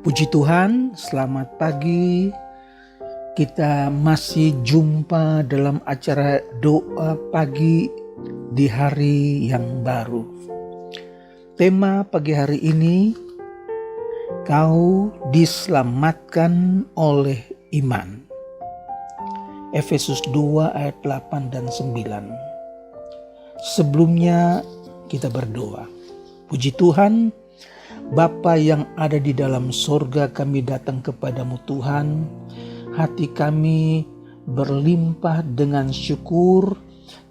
Puji Tuhan, selamat pagi. Kita masih jumpa dalam acara doa pagi di hari yang baru. Tema pagi hari ini, kau diselamatkan oleh iman. Efesus 2 ayat 8 dan 9. Sebelumnya kita berdoa. Puji Tuhan, Bapa yang ada di dalam sorga, kami datang kepadamu Tuhan. Hati kami berlimpah dengan syukur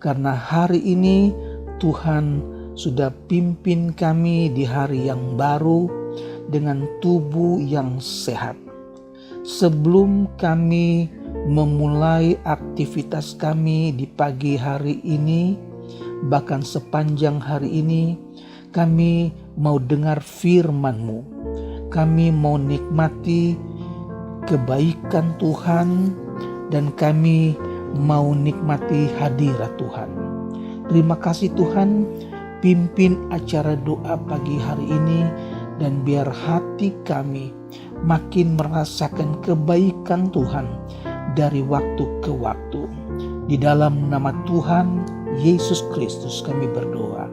karena hari ini Tuhan sudah pimpin kami di hari yang baru dengan tubuh yang sehat. Sebelum kami memulai aktivitas kami di pagi hari ini, bahkan sepanjang hari ini, kami mau dengar firman-Mu. Kami mau nikmati kebaikan Tuhan dan kami mau nikmati hadirat Tuhan. Terima kasih Tuhan, pimpin acara doa pagi hari ini dan biar hati kami makin merasakan kebaikan Tuhan dari waktu ke waktu. Di dalam nama Tuhan Yesus Kristus kami berdoa.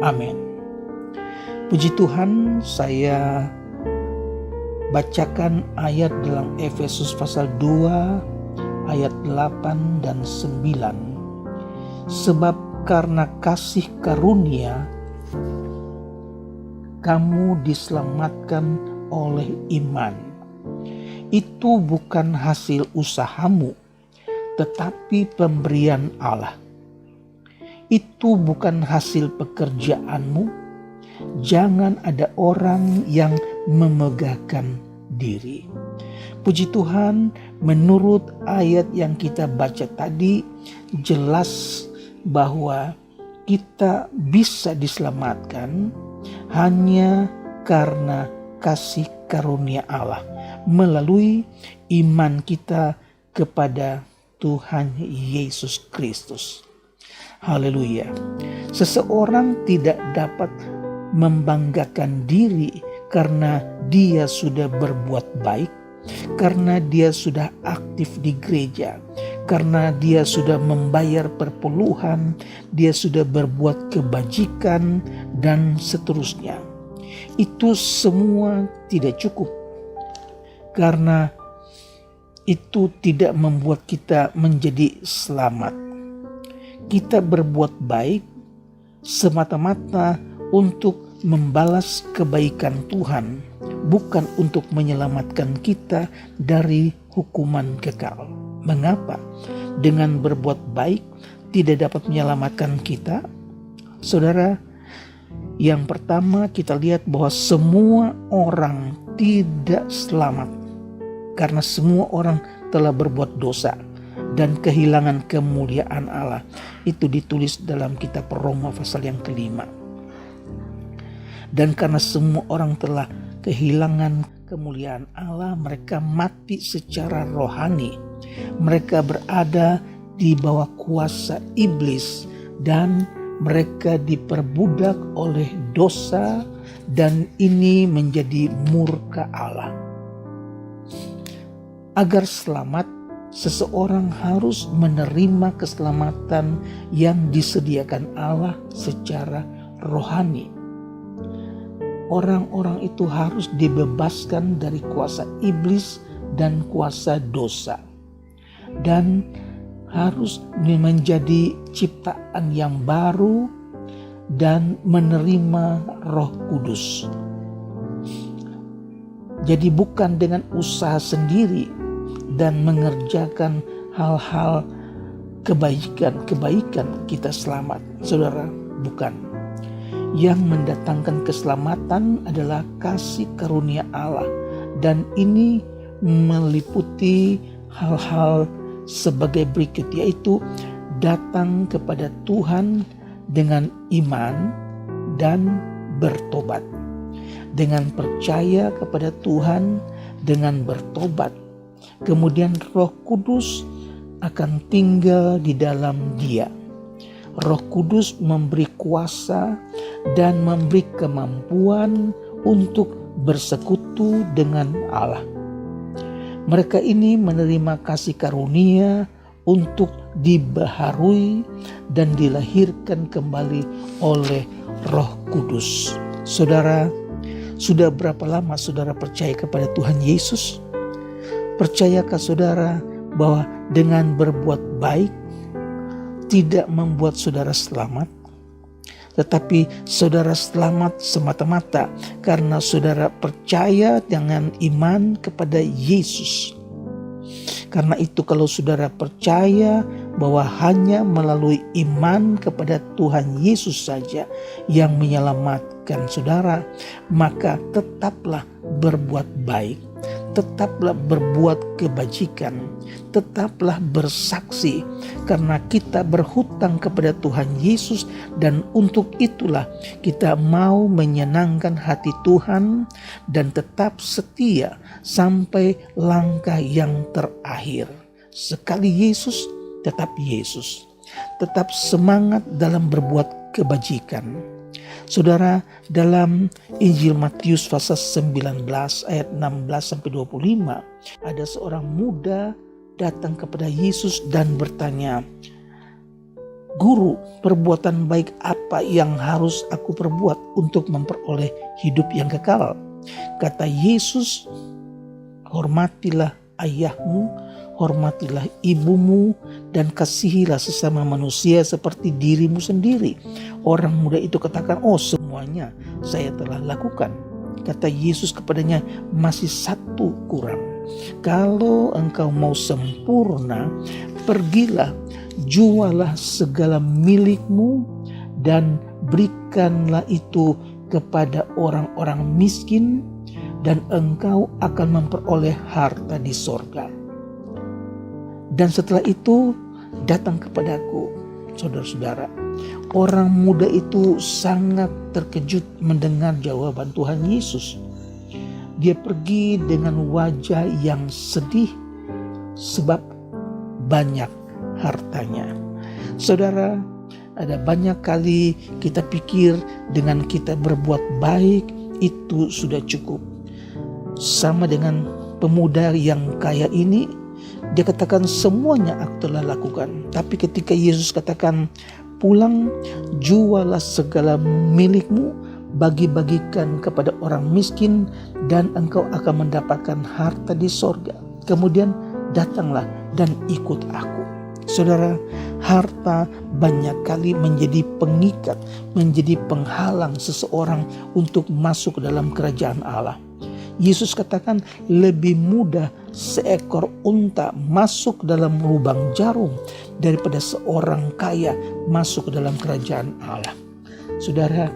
Amin. Puji Tuhan, saya bacakan ayat dalam Efesus pasal 2 ayat 8 dan 9. Sebab karena kasih karunia kamu diselamatkan oleh iman. Itu bukan hasil usahamu, tetapi pemberian Allah. Itu bukan hasil pekerjaanmu. Jangan ada orang yang memegahkan diri. Puji Tuhan, menurut ayat yang kita baca tadi, jelas bahwa kita bisa diselamatkan hanya karena kasih karunia Allah melalui iman kita kepada Tuhan Yesus Kristus. Haleluya. Seseorang tidak dapat membanggakan diri karena dia sudah berbuat baik, karena dia sudah aktif di gereja, karena dia sudah membayar perpuluhan, dia sudah berbuat kebajikan dan seterusnya. Itu semua tidak cukup, karena itu tidak membuat kita menjadi selamat. Kita berbuat baik semata-mata untuk membalas kebaikan Tuhan, bukan untuk menyelamatkan kita dari hukuman kekal. Mengapa? Dengan berbuat baik tidak dapat menyelamatkan kita? Saudara, yang pertama kita lihat bahwa semua orang tidak selamat karena semua orang telah berbuat dosa dan kehilangan kemuliaan Allah. Itu ditulis dalam kitab Roma pasal yang ke-5. Dan karena semua orang telah kehilangan kemuliaan Allah, mereka mati secara rohani. Mereka berada di bawah kuasa iblis dan mereka diperbudak oleh dosa, dan ini menjadi murka Allah. Agar selamat, seseorang harus menerima keselamatan yang disediakan Allah secara rohani. Orang-orang itu harus dibebaskan dari kuasa iblis dan kuasa dosa, dan harus menjadi ciptaan yang baru dan menerima Roh Kudus. Jadi bukan dengan usaha sendiri dan mengerjakan hal-hal kebaikan kita selamat. Saudara, bukan. Yang mendatangkan keselamatan adalah kasih karunia Allah, dan ini meliputi hal-hal sebagai berikut, yaitu datang kepada Tuhan dengan iman dan bertobat. Dengan percaya kepada Tuhan dengan bertobat, kemudian Roh Kudus akan tinggal di dalam dia. Roh Kudus memberi kuasa dan memberi kemampuan untuk bersekutu dengan Allah. Mereka ini menerima kasih karunia untuk dibaharui dan dilahirkan kembali oleh Roh Kudus. Saudara, sudah berapa lama saudara percaya kepada Tuhan Yesus? Percayakah saudara bahwa dengan berbuat baik tidak membuat saudara selamat? Tetapi saudara selamat semata-mata karena saudara percaya dengan iman kepada Yesus. Karena itu kalau saudara percaya bahwa hanya melalui iman kepada Tuhan Yesus saja yang menyelamatkan saudara, maka tetaplah berbuat baik, tetaplah berbuat kebajikan, tetaplah bersaksi, karena kita berhutang kepada Tuhan Yesus, dan untuk itulah kita mau menyenangkan hati Tuhan dan tetap setia sampai langkah yang terakhir. Sekali Yesus, tetap Yesus. Tetap semangat dalam berbuat kebajikan. Saudara, dalam Injil Matius pasal 19 ayat 16-25, ada seorang muda datang kepada Yesus dan bertanya, "Guru, perbuatan baik apa yang harus aku perbuat untuk memperoleh hidup yang kekal?" Kata Yesus, "Hormatilah ayahmu, hormatilah ibumu, dan kasihilah sesama manusia seperti dirimu sendiri." Orang muda itu katakan, "Oh, semuanya saya telah lakukan." Kata Yesus kepadanya, "Masih satu kurang. Kalau engkau mau sempurna, pergilah, jualah segala milikmu dan berikanlah itu kepada orang-orang miskin, dan engkau akan memperoleh harta di sorga. Dan setelah itu datang kepadaku." Saudara-saudara, orang muda itu sangat terkejut mendengar jawaban Tuhan Yesus. Dia pergi dengan wajah yang sedih sebab banyak hartanya. Saudara, ada banyak kali kita pikir dengan kita berbuat baik itu sudah cukup. Sama dengan pemuda yang kaya ini, dia katakan semuanya aku telah lakukan. Tapi ketika Yesus katakan, "Pulang, jualah segala milikmu, bagi-bagikan kepada orang miskin, dan engkau akan mendapatkan harta di sorga. Kemudian datanglah dan ikut aku." Saudara, harta banyak kali menjadi pengikat, menjadi penghalang seseorang untuk masuk ke dalam kerajaan Allah. Yesus katakan lebih mudah seekor unta masuk dalam lubang jarum daripada seorang kaya masuk ke dalam kerajaan Allah. Saudara,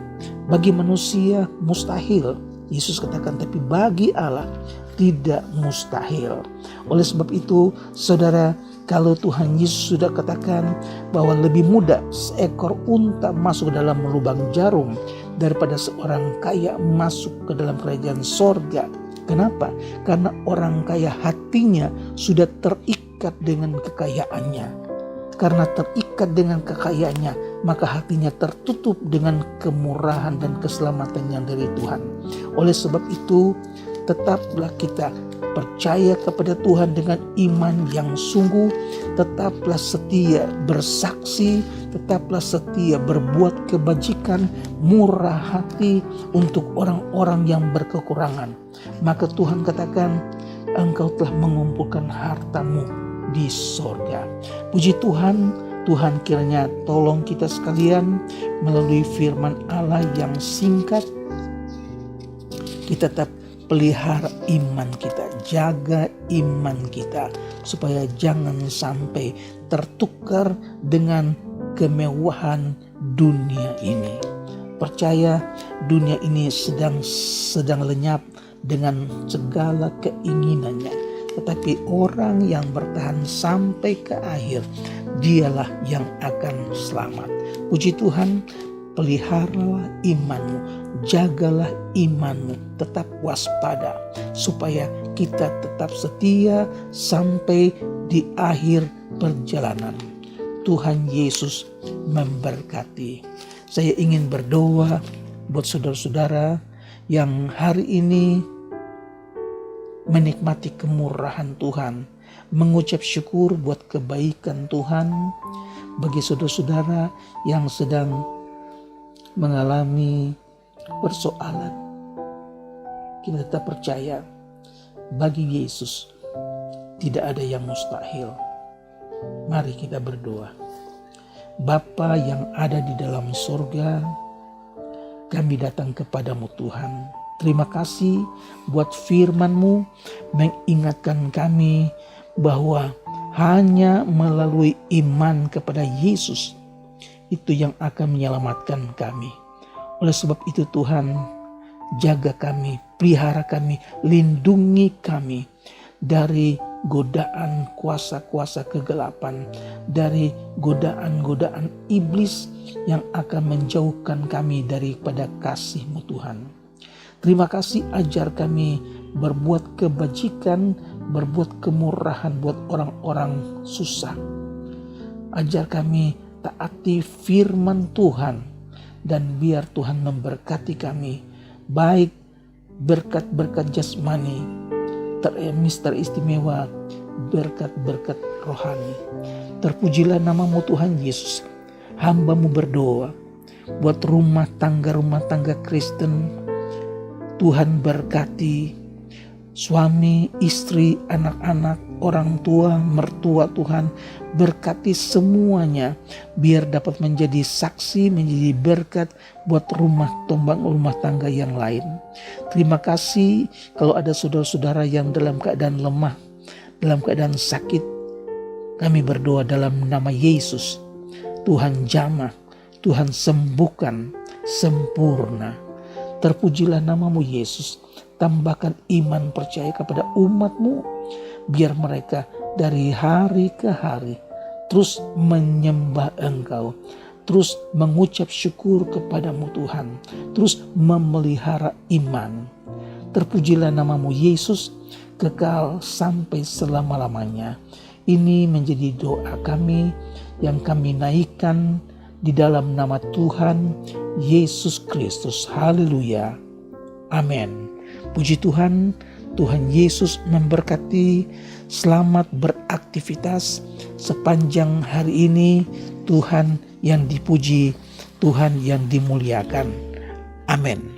bagi manusia mustahil, Yesus katakan, tapi bagi Allah tidak mustahil. Oleh sebab itu, saudara, kalau Tuhan Yesus sudah katakan bahwa lebih mudah seekor unta masuk ke dalam lubang jarum daripada seorang kaya masuk ke dalam kerajaan sorga. Kenapa? Karena orang kaya hatinya sudah terikat dengan kekayaannya. Karena terikat dengan kekayaannya, maka hatinya tertutup dengan kemurahan dan keselamatan yang dari Tuhan. Oleh sebab itu, tetaplah kita percaya kepada Tuhan dengan iman yang sungguh, tetaplah setia bersaksi, tetaplah setia berbuat kebajikan, murah hati untuk orang-orang yang berkekurangan. Maka Tuhan katakan, engkau telah mengumpulkan hartamu di sorga. Puji Tuhan, Tuhan kiranya tolong kita sekalian melalui firman Allah yang singkat, kita tetap pelihara iman kita, jaga iman kita supaya jangan sampai tertukar dengan kemewahan dunia ini. Percaya dunia ini sedang lenyap dengan segala keinginannya, tetapi orang yang bertahan sampai ke akhir, dialah yang akan selamat. Puji Tuhan, peliharalah imanmu, jagalah imanmu, tetap waspada supaya kita tetap setia sampai di akhir perjalanan. Tuhan Yesus memberkati. Saya ingin berdoa buat saudara-saudara yang hari ini menikmati kemurahan Tuhan, mengucap syukur buat kebaikan Tuhan. Bagi saudara-saudara yang sedang mengalami persoalan, kita tetap percaya bagi Yesus tidak ada yang mustahil. Mari kita berdoa. Bapa yang ada di dalam surga, kami datang kepadamu Tuhan. Terima kasih buat firman-Mu mengingatkan kami bahwa hanya melalui iman kepada Yesus itu yang akan menyelamatkan kami. Oleh sebab itu Tuhan, jaga kami, pelihara kami, lindungi kami dari godaan kuasa-kuasa kegelapan, dari godaan-godaan iblis yang akan menjauhkan kami daripada kasih-Mu Tuhan. Terima kasih, ajar kami berbuat kebajikan, berbuat kemurahan buat orang-orang susah. Ajar kami taati firman Tuhan, dan biar Tuhan memberkati kami, baik berkat-berkat jasmani, teristimewa, berkat-berkat rohani. Terpujilah nama-Mu Tuhan Yesus. Hamba-Mu berdoa buat rumah tangga Kristen. Tuhan berkati suami, istri, anak-anak, orang tua, mertua Tuhan. Berkati semuanya biar dapat menjadi saksi, menjadi berkat buat rumah tangga yang lain. Terima kasih kalau ada saudara-saudara yang dalam keadaan lemah, dalam keadaan sakit. Kami berdoa dalam nama Yesus. Tuhan jamah, Tuhan sembuhkan sempurna. Terpujilah nama-Mu Yesus. Tambahkan iman percaya kepada umat-Mu, biar mereka dari hari ke hari terus menyembah Engkau, terus mengucap syukur kepadamu Tuhan, terus memelihara iman. Terpujilah nama-Mu Yesus, kekal sampai selama-lamanya. Ini menjadi doa kami yang kami naikkan di dalam nama Tuhan Yesus Kristus. Haleluya. Amin. Puji Tuhan, Tuhan Yesus memberkati. Selamat beraktivitas sepanjang hari ini. Tuhan yang dipuji, Tuhan yang dimuliakan. Amin.